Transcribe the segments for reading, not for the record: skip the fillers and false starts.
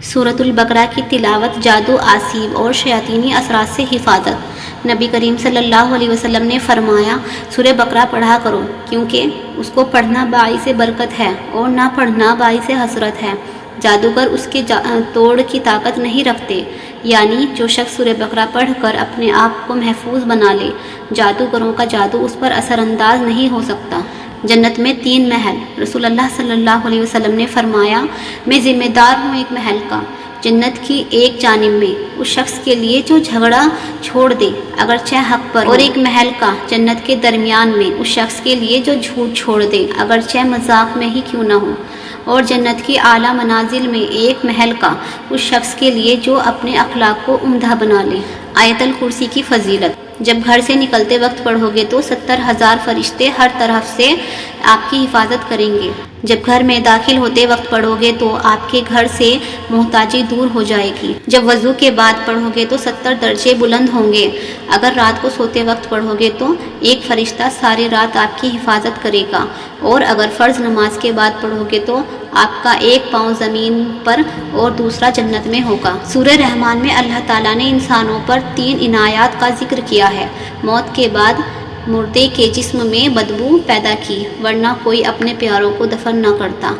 سورۃ البقرہ کی تلاوت جادو، آسیب اور شیاطینی اثرات سے حفاظت۔ نبی کریم صلی اللہ علیہ وسلم نے فرمایا، سورہ بقرہ پڑھا کرو کیونکہ اس کو پڑھنا باعث برکت ہے اور نہ پڑھنا باعث حسرت ہے۔ جادوگر اس کے توڑ کی طاقت نہیں رکھتے، یعنی جو شخص سورہ بقرہ پڑھ کر اپنے آپ کو محفوظ بنا لے، جادوگروں کا جادو اس پر اثر انداز نہیں ہو سکتا۔ جنت میں 3 محل۔ رسول اللہ صلی اللہ علیہ وسلم نے فرمایا، میں ذمہ دار ہوں ایک محل کا، جنت کی ایک جانب میں اس شخص کے لیے جو جھگڑا چھوڑ دے اگرچہ حق پر، اور ایک محل کا جنت کے درمیان میں اس شخص کے لیے جو جھوٹ چھوڑ دے اگرچہ مذاق میں ہی کیوں نہ ہو، اور جنت کی اعلیٰ منازل میں ایک محل کا اس شخص کے لیے جو اپنے اخلاق کو عمدہ بنا لے۔ آیت الکرسی کی فضیلت۔ جب گھر سے نکلتے وقت پڑھو گے تو 70,000 فرشتے ہر طرف سے آپ کی حفاظت کریں گے۔ جب گھر میں داخل ہوتے وقت پڑھو گے تو آپ کے گھر سے محتاجی دور ہو جائے گی۔ جب وضو کے بعد پڑھو گے تو 70 درجے بلند ہوں گے۔ اگر رات کو سوتے وقت پڑھو گے تو ایک فرشتہ ساری رات آپ کی حفاظت کرے گا، اور اگر فرض نماز کے بعد پڑھو گے تو آپ کا ایک پاؤں زمین پر اور دوسرا جنت میں ہوگا۔ سورہ رحمان میں اللہ تعالیٰ نے انسانوں پر 3 عنایات کا ذکر کیا ہے۔ موت کے بعد مردے کے جسم میں بدبو پیدا کی، ورنہ کوئی اپنے پیاروں کو دفن نہ کرتا۔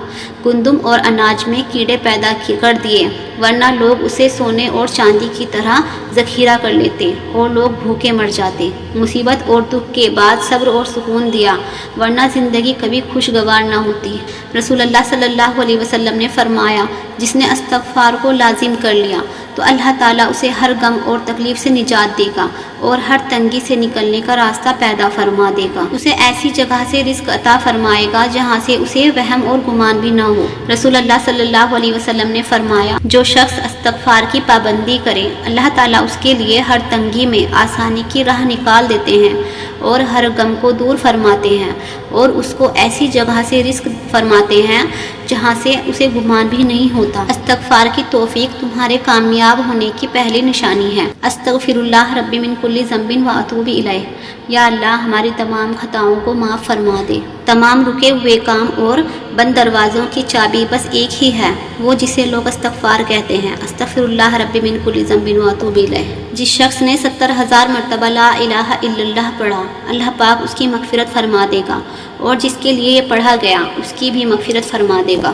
گندم اور اناج میں کیڑے پیدا کر دیے، ورنہ لوگ اسے سونے اور چاندی کی طرح ذخیرہ کر لیتے اور لوگ بھوکے مر جاتے۔ مصیبت اور دکھ کے بعد صبر اور سکون دیا، ورنہ زندگی کبھی خوشگوار نہ ہوتی۔ رسول اللہ صلی اللہ علیہ وسلم نے فرمایا، جس نے استغفار کو لازم کر لیا تو اللہ تعالیٰ اسے ہر غم اور تکلیف سے نجات دے گا اور ہر تنگی سے نکلنے کا راستہ پیدا فرما دے گا۔ اسے ایسی جگہ سے رزق عطا فرمائے گا جہاں سے اسے وہم اور گمان بھی نہ ہو۔ رسول اللہ صلی اللہ علیہ وسلم نے فرمایا، جو شخص استغفار کی پابندی کرے، اللہ تعالیٰ اس کے لیے ہر تنگی میں آسانی کی راہ نکال دیتے ہیں اور ہر غم کو دور فرماتے ہیں، اور اس کو ایسی جگہ سے رزق فرماتے ہیں جہاں سے اسے گمان بھی نہیں ہوتا۔ استغفار کی توفیق تمہارے کامیاب ہونے کی پہلی نشانی ہے۔ استغفر اللہ ربی من کل ذنب واتوب الیہ۔ یا اللہ، ہماری تمام خطاؤں کو معاف فرما دے۔ تمام رکے ہوئے کام اور بند دروازوں کی چابی بس ایک ہی ہے، وہ جسے لوگ استغفار کہتے ہیں۔ استغفر اللہ ربی من کل ذنب واتوب الیہ۔ جس شخص نے 70,000 مرتبہ لا الہ الا اللہ پڑھا، اللہ پاک اس کی مغفرت فرما دے گا، اور جس کے لیے یہ پڑھا گیا اس کی بھی مغفرت فرما دے گا۔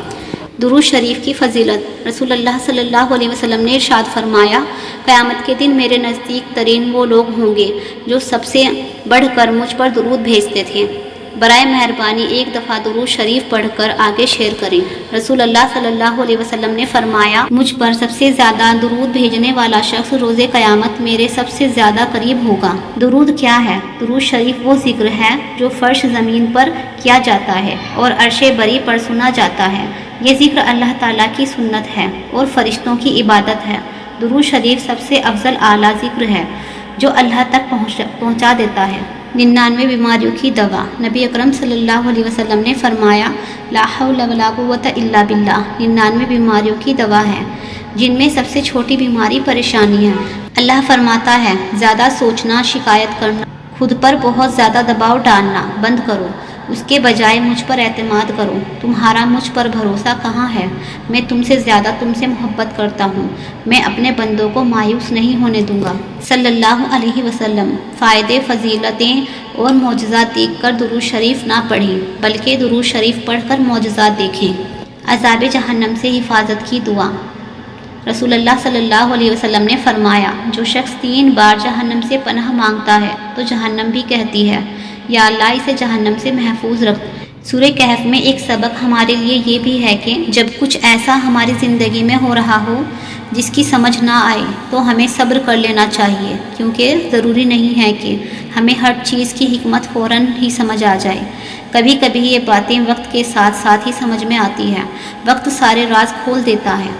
درود شریف کی فضیلت۔ رسول اللہ صلی اللہ علیہ وسلم نے ارشاد فرمایا، قیامت کے دن میرے نزدیک ترین وہ لوگ ہوں گے جو سب سے بڑھ کر مجھ پر درود بھیجتے تھے۔ برائے مہربانی ایک دفعہ درود شریف پڑھ کر آگے شیئر کریں۔ رسول اللہ صلی اللہ علیہ وسلم نے فرمایا، مجھ پر سب سے زیادہ درود بھیجنے والا شخص روز قیامت میرے سب سے زیادہ قریب ہوگا۔ درود کیا ہے؟ درود شریف وہ ذکر ہے جو فرش زمین پر کیا جاتا ہے اور عرش بری پر سنا جاتا ہے۔ یہ ذکر اللہ تعالیٰ کی سنت ہے اور فرشتوں کی عبادت ہے۔ درود شریف سب سے افضل اعلیٰ ذکر ہے جو اللہ تک پہنچا دیتا ہے۔ 99 بیماریوں کی دوا۔ نبی اکرم صلی اللہ علیہ وسلم نے فرمایا، لا حول ولا قوت الا باللہ 99 بیماریوں کی دوا ہے، جن میں سب سے چھوٹی بیماری پریشانی ہے۔ اللہ فرماتا ہے، زیادہ سوچنا، شکایت کرنا، خود پر بہت زیادہ دباؤ ڈالنا بند کرو، اس کے بجائے مجھ پر اعتماد کرو۔ تمہارا مجھ پر بھروسہ کہاں ہے؟ میں تم سے زیادہ تم سے محبت کرتا ہوں، میں اپنے بندوں کو مایوس نہیں ہونے دوں گا۔ صلی اللہ علیہ وسلم۔ فائدے، فضیلتیں اور معجزات دیکھ کر درود شریف نہ پڑھیں، بلکہ درود شریف پڑھ کر معجزات دیکھیں۔ عذاب جہنم سے حفاظت کی دعا۔ رسول اللہ صلی اللہ علیہ وسلم نے فرمایا، جو شخص 3 بار جہنم سے پناہ مانگتا ہے تو جہنم بھی کہتی ہے، یا اللہ اسے جہنم سے محفوظ رکھ۔ سورہ کہف میں ایک سبق ہمارے لیے یہ بھی ہے کہ جب کچھ ایسا ہماری زندگی میں ہو رہا ہو جس کی سمجھ نہ آئے تو ہمیں صبر کر لینا چاہیے، کیونکہ ضروری نہیں ہے کہ ہمیں ہر چیز کی حکمت فوراً ہی سمجھ آ جائے۔ کبھی کبھی یہ باتیں وقت کے ساتھ ساتھ ہی سمجھ میں آتی ہیں۔ وقت سارے راز کھول دیتا ہے۔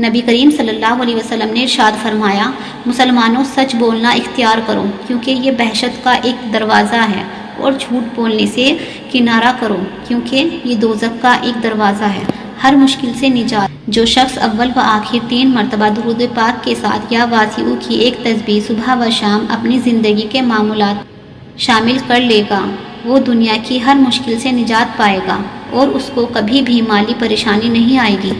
نبی کریم صلی اللہ علیہ وسلم نے ارشاد فرمایا، مسلمانوں سچ بولنا اختیار کرو، کیونکہ یہ بہشت کا ایک دروازہ ہے، اور جھوٹ بولنے سے کنارہ کرو، کیونکہ یہ دوزخ کا ایک دروازہ ہے۔ ہر مشکل سے نجات۔ جو شخص اول و آخر 3 مرتبہ درود پاک کے ساتھ یا واسعو کی ایک تسبیح صبح و شام اپنی زندگی کے معمولات شامل کر لے گا، وہ دنیا کی ہر مشکل سے نجات پائے گا اور اس کو کبھی بھی مالی پریشانی نہیں آئے گی۔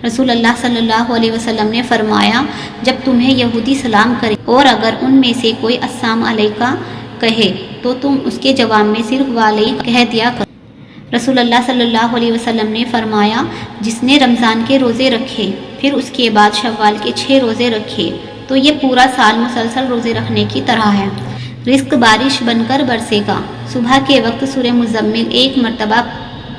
رسول اللہ صلی اللہ علیہ وسلم نے فرمایا جب تمہیں یہودی سلام کرے اور اگر ان میں سے کوئی السلام علیکہ کہے تو تم اس کے جواب میں صرف وعلیک کہہ دیا کرو۔ رسول اللہ صلی اللہ علیہ وسلم نے فرمایا جس نے رمضان کے روزے رکھے پھر اس کے بعد شوال کے 6 روزے رکھے تو یہ پورا سال مسلسل روزے رکھنے کی طرح ہے۔ رزق بارش بن کر برسے گا۔ صبح کے وقت سورہ مزمل 1 مرتبہ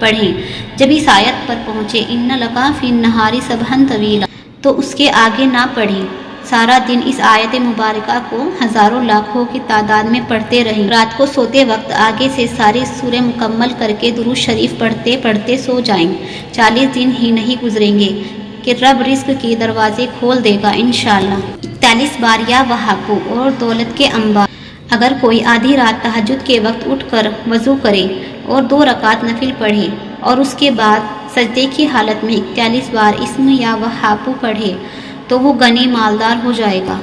پڑھیں۔ جب اس آیت پر پہنچے ان لکا فی النہار سبحا طویلا تو اس کے آگے نہ پڑھیں۔ سارا دن اس آیت مبارکہ کو ہزاروں لاکھوں کی تعداد میں پڑھتے رہیں۔ رات کو سوتے وقت آگے سے ساری سورہ مکمل کر کے درود شریف پڑھتے پڑھتے سو جائیں۔ 40 دن ہی نہیں گزریں گے کہ رب رزق کے دروازے کھول دے گا انشاءاللہ۔ 41 بار یا وہابو اور دولت کے انبار۔ اگر کوئی آدھی رات تہجد کے وقت اٹھ کر وضو کرے اور 2 رکعت نفل پڑھے اور اس کے بعد سجدے کی حالت میں 41 بار اسم یا وہابو پڑھے تو وہ غنی مالدار ہو جائے گا۔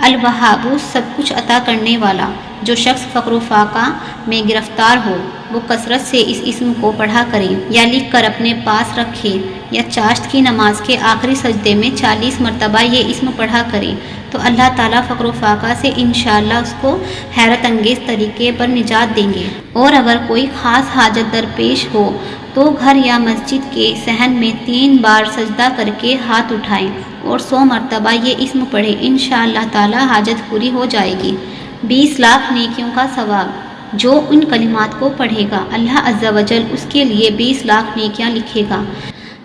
الوہاب سب کچھ عطا کرنے والا۔ جو شخص فقر و فاقہ میں گرفتار ہو وہ کثرت سے اس اسم کو پڑھا کرے یا لکھ کر اپنے پاس رکھے یا چاشت کی نماز کے آخری سجدے میں 40 مرتبہ یہ اسم پڑھا کرے تو اللہ تعالیٰ فقر و فاقہ سے انشاءاللہ اس کو حیرت انگیز طریقے پر نجات دیں گے۔ اور اگر کوئی خاص حاجت درپیش ہو تو گھر یا مسجد کے صحن میں 3 بار سجدہ کر کے ہاتھ اٹھائیں اور 100 مرتبہ یہ اسم پڑھیں انشاءاللہ تعالیٰ حاجت پوری ہو جائے گی۔ 20 لاکھ نیکیوں کا ثواب۔ جو ان کلمات کو پڑھے گا اللہ عز و جل اس کے لیے 20 لاکھ نیکیاں لکھے گا۔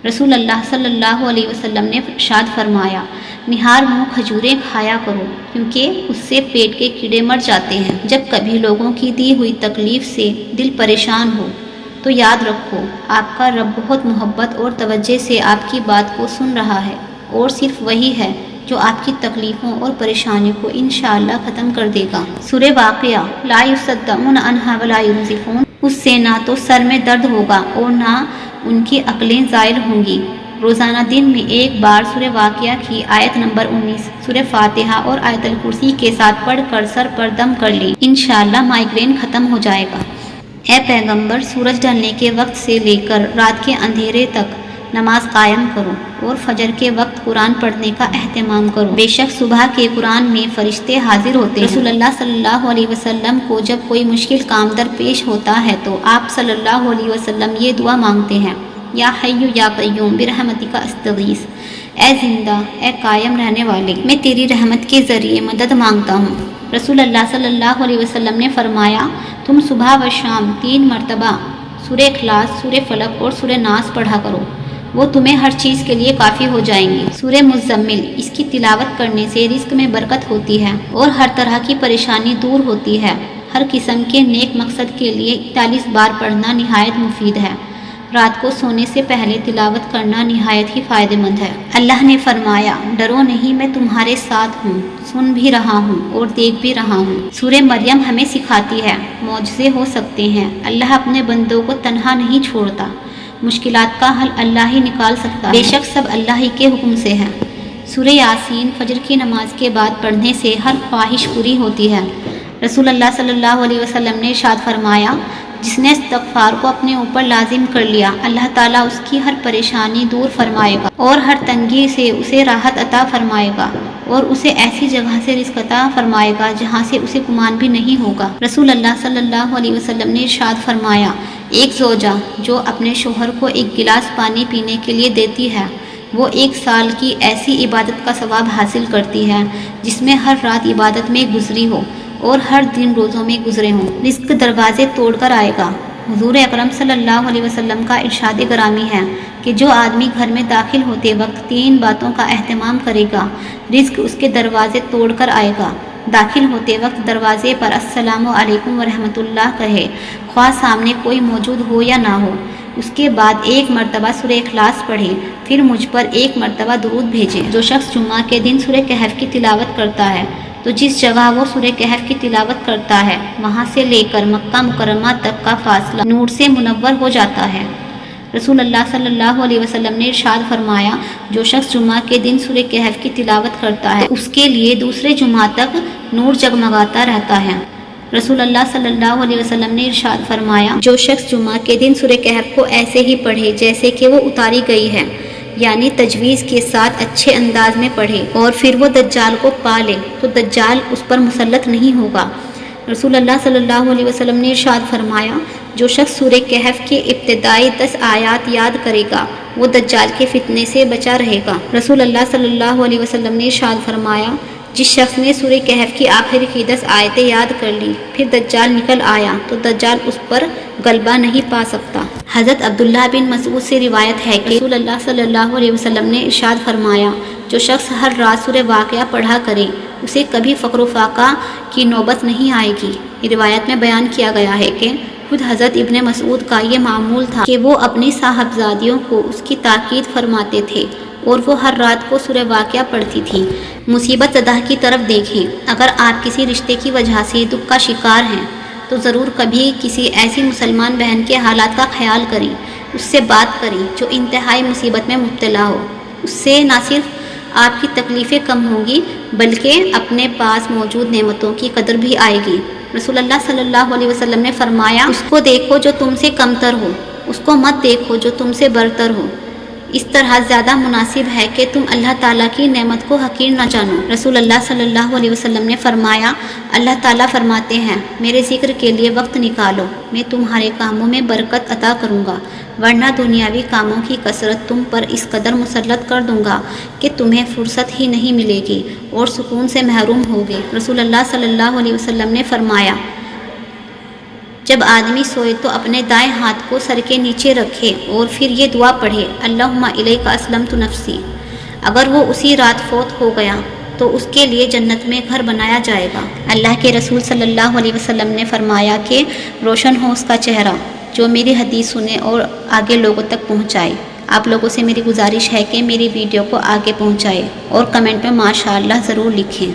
رسول اللہ صلی اللہ علیہ وسلم نے ارشاد فرمایا نہار منہ کھجوریں کھایا کرو کیونکہ اس سے پیٹ کے کیڑے مر جاتے ہیں۔ جب کبھی لوگوں کی دی ہوئی تکلیف سے دل پریشان ہو تو یاد رکھو آپ کا رب بہت محبت اور توجہ سے آپ کی بات کو سن رہا ہے اور صرف وہی ہے جو آپ کی تکلیفوں اور پریشانیوں کو انشاءاللہ ختم کر دے گا۔ سورہ واقعہ لا یصدعون عنہا ولا ینزفون۔ اس سے نہ تو سر میں درد ہوگا اور نہ ان کی عقلیں زائل ہوں گی۔ روزانہ دن میں 1 بار سورہ واقعہ کی آیت نمبر 19 سورہ فاتحہ اور آیت الکرسی کے ساتھ پڑھ کر سر پر دم کر لیں انشاءاللہ مائیگرین ختم ہو جائے گا۔ اے پیغمبر سورج ڈھلنے کے وقت سے لے کر رات کے اندھیرے تک نماز قائم کرو اور فجر کے وقت قرآن پڑھنے کا اہتمام کرو۔ بے شک صبح کے قرآن میں فرشتے حاضر ہوتے ہیں۔ رسول اللہ صلی اللہ علیہ وسلم کو جب کوئی مشکل کام درپیش ہوتا ہے تو آپ صلی اللہ علیہ وسلم یہ دعا مانگتے ہیں یا حی یا قیوم برحمتک استغیث۔ اے زندہ اے قائم رہنے والے میں تیری رحمت کے ذریعے مدد مانگتا ہوں۔ رسول اللہ صلی اللہ علیہ وسلم نے فرمایا تم صبح و شام 3 مرتبہ سورہ اخلاص سورہ فلق اور سورہ ناس پڑھا کرو وہ تمہیں ہر چیز کے لیے کافی ہو جائیں گی۔ سورہ مزمل اس کی تلاوت کرنے سے رزق میں برکت ہوتی ہے اور ہر طرح کی پریشانی دور ہوتی ہے۔ ہر قسم کے نیک مقصد کے لیے 41 بار پڑھنا نہایت مفید ہے۔ رات کو سونے سے پہلے تلاوت کرنا نہایت ہی فائدہ مند ہے۔ اللہ نے فرمایا ڈرو نہیں میں تمہارے ساتھ ہوں، سن بھی رہا ہوں اور دیکھ بھی رہا ہوں۔ سورہ مریم ہمیں سکھاتی ہے معجزے ہو سکتے ہیں، اللہ اپنے بندوں کو تنہا نہیں چھوڑتا، مشکلات کا حل اللہ ہی نکال سکتا ہے، بے شک سب اللہ ہی کے حکم سے ہے۔ سورہ یاسین فجر کی نماز کے بعد پڑھنے سے ہر خواہش پوری ہوتی ہے۔ رسول اللہ صلی اللہ علیہ وسلم نے ارشاد فرمایا جس نے استغفار کو اپنے اوپر لازم کر لیا اللہ تعالیٰ اس کی ہر پریشانی دور فرمائے گا اور ہر تنگی سے اسے راحت عطا فرمائے گا اور اسے ایسی جگہ سے رزق عطا فرمائے گا جہاں سے اسے گمان بھی نہیں ہوگا۔ رسول اللہ صلی اللہ علیہ وسلم نے ارشاد فرمایا ایک زوجہ جو اپنے شوہر کو ایک گلاس پانی پینے کے لیے دیتی ہے وہ 1 سال کی ایسی عبادت کا ثواب حاصل کرتی ہے جس میں ہر رات عبادت میں گزری ہو اور ہر دن روزوں میں گزرے ہوں۔ رزق دروازے توڑ کر آئے گا۔ حضور اکرم صلی اللہ علیہ وسلم کا ارشاد گرامی ہے کہ جو آدمی گھر میں داخل ہوتے وقت 3 باتوں کا اہتمام کرے گا رزق اس کے دروازے توڑ کر آئے گا۔ داخل ہوتے وقت دروازے پر السلام علیکم ورحمۃ اللہ کہے خواہ سامنے کوئی موجود ہو یا نہ ہو۔ اس کے بعد 1 مرتبہ سورہ اخلاص پڑھے پھر مجھ پر 1 مرتبہ درود بھیجے۔ جو شخص جمعہ کے دن سورہ کہف کی تلاوت کرتا ہے تو جس جگہ وہ سورہ کہف کی تلاوت کرتا ہے وہاں سے لے کر مکہ مکرمہ تک کا فاصلہ نور سے منور ہو جاتا ہے۔ رسول اللہ صلی اللہ علیہ وسلم نے ارشاد فرمایا جو شخص جمعہ کے دن سورہ کہف کی تلاوت کرتا ہے اس کے لیے دوسرے جمعہ تک نور جگمگاتا رہتا ہے۔ رسول اللہ صلی اللہ علیہ وسلم نے ارشاد فرمایا جو شخص جمعہ کے دن سورہ کہف کو ایسے ہی پڑھے جیسے کہ وہ اتاری گئی ہے یعنی تجویز کے ساتھ اچھے انداز میں پڑھے اور پھر وہ دجال کو پا لے تو دجال اس پر مسلط نہیں ہوگا۔ رسول اللہ صلی اللہ علیہ وسلم نے ارشاد فرمایا، جو شخص سورہ کہف کے ابتدائی 10 آیات یاد کرے گا وہ دجال کے فتنے سے بچا رہے گا۔ رسول اللہ صلی اللہ علیہ وسلم نے ارشاد فرمایا، جس شخص نے سورہ کہف کی آخر کی 10 آیتیں یاد کر لی پھر دجال نکل آیا تو دجال اس پر غلبہ نہیں پا سکتا۔ حضرت عبداللہ بن مسعود سے روایت ہے کہ رسول اللہ صلی اللہ علیہ وسلم نے ارشاد فرمایا، جو شخص ہر رات سورہ واقعہ پڑھا کرے اسے کبھی فقر و فاقہ کی نوبت نہیں آئے گی۔ روایت میں بیان کیا گیا ہے کہ خود حضرت ابن مسعود کا یہ معمول تھا کہ وہ اپنی صاحبزادیوں کو اس کی تاکید فرماتے تھے اور وہ ہر رات کو سورہ واقعہ پڑھتی تھی۔ مصیبت زدہ کی طرف دیکھیں، اگر آپ کسی رشتے کی وجہ سے دکھ کا شکار ہیں تو ضرور کبھی کسی ایسی مسلمان بہن کے حالات کا خیال کریں، اس سے بات کریں جو انتہائی مصیبت میں مبتلا ہو۔ اس سے نہ صرف آپ کی تکلیفیں کم ہوں گی بلکہ اپنے پاس موجود نعمتوں کی قدر بھی آئے گی۔ رسول اللہ صلی اللہ علیہ وسلم نے فرمایا، اس کو دیکھو جو تم سے کمتر ہو، اس کو مت دیکھو جو تم سے برتر ہو۔ اس طرح زیادہ مناسب ہے کہ تم اللہ تعالیٰ کی نعمت کو حقیر نہ جانو۔ رسول اللہ صلی اللہ علیہ وسلم نے فرمایا، اللہ تعالیٰ فرماتے ہیں، میرے ذکر کے لیے وقت نکالو، میں تمہارے کاموں میں برکت عطا کروں گا، ورنہ دنیاوی کاموں کی کثرت تم پر اس قدر مسلط کر دوں گا کہ تمہیں فرصت ہی نہیں ملے گی اور سکون سے محروم ہوگے۔ رسول اللہ صلی اللہ علیہ وسلم نے فرمایا، جب آدمی سوئے تو اپنے دائیں ہاتھ کو سر کے نیچے رکھے اور پھر یہ دعا پڑھے، اللہم الیک اسلمت نفسی۔ اگر وہ اسی رات فوت ہو گیا تو اس کے لیے جنت میں گھر بنایا جائے گا۔ اللہ کے رسول صلی اللہ علیہ وسلم نے فرمایا کہ روشن ہو اس کا چہرہ جو میری حدیث سنے اور آگے لوگوں تک پہنچائے۔ آپ لوگوں سے میری گزارش ہے کہ میری ویڈیو کو آگے پہنچائے اور کمنٹ میں ماشاءاللہ ضرور لکھیں۔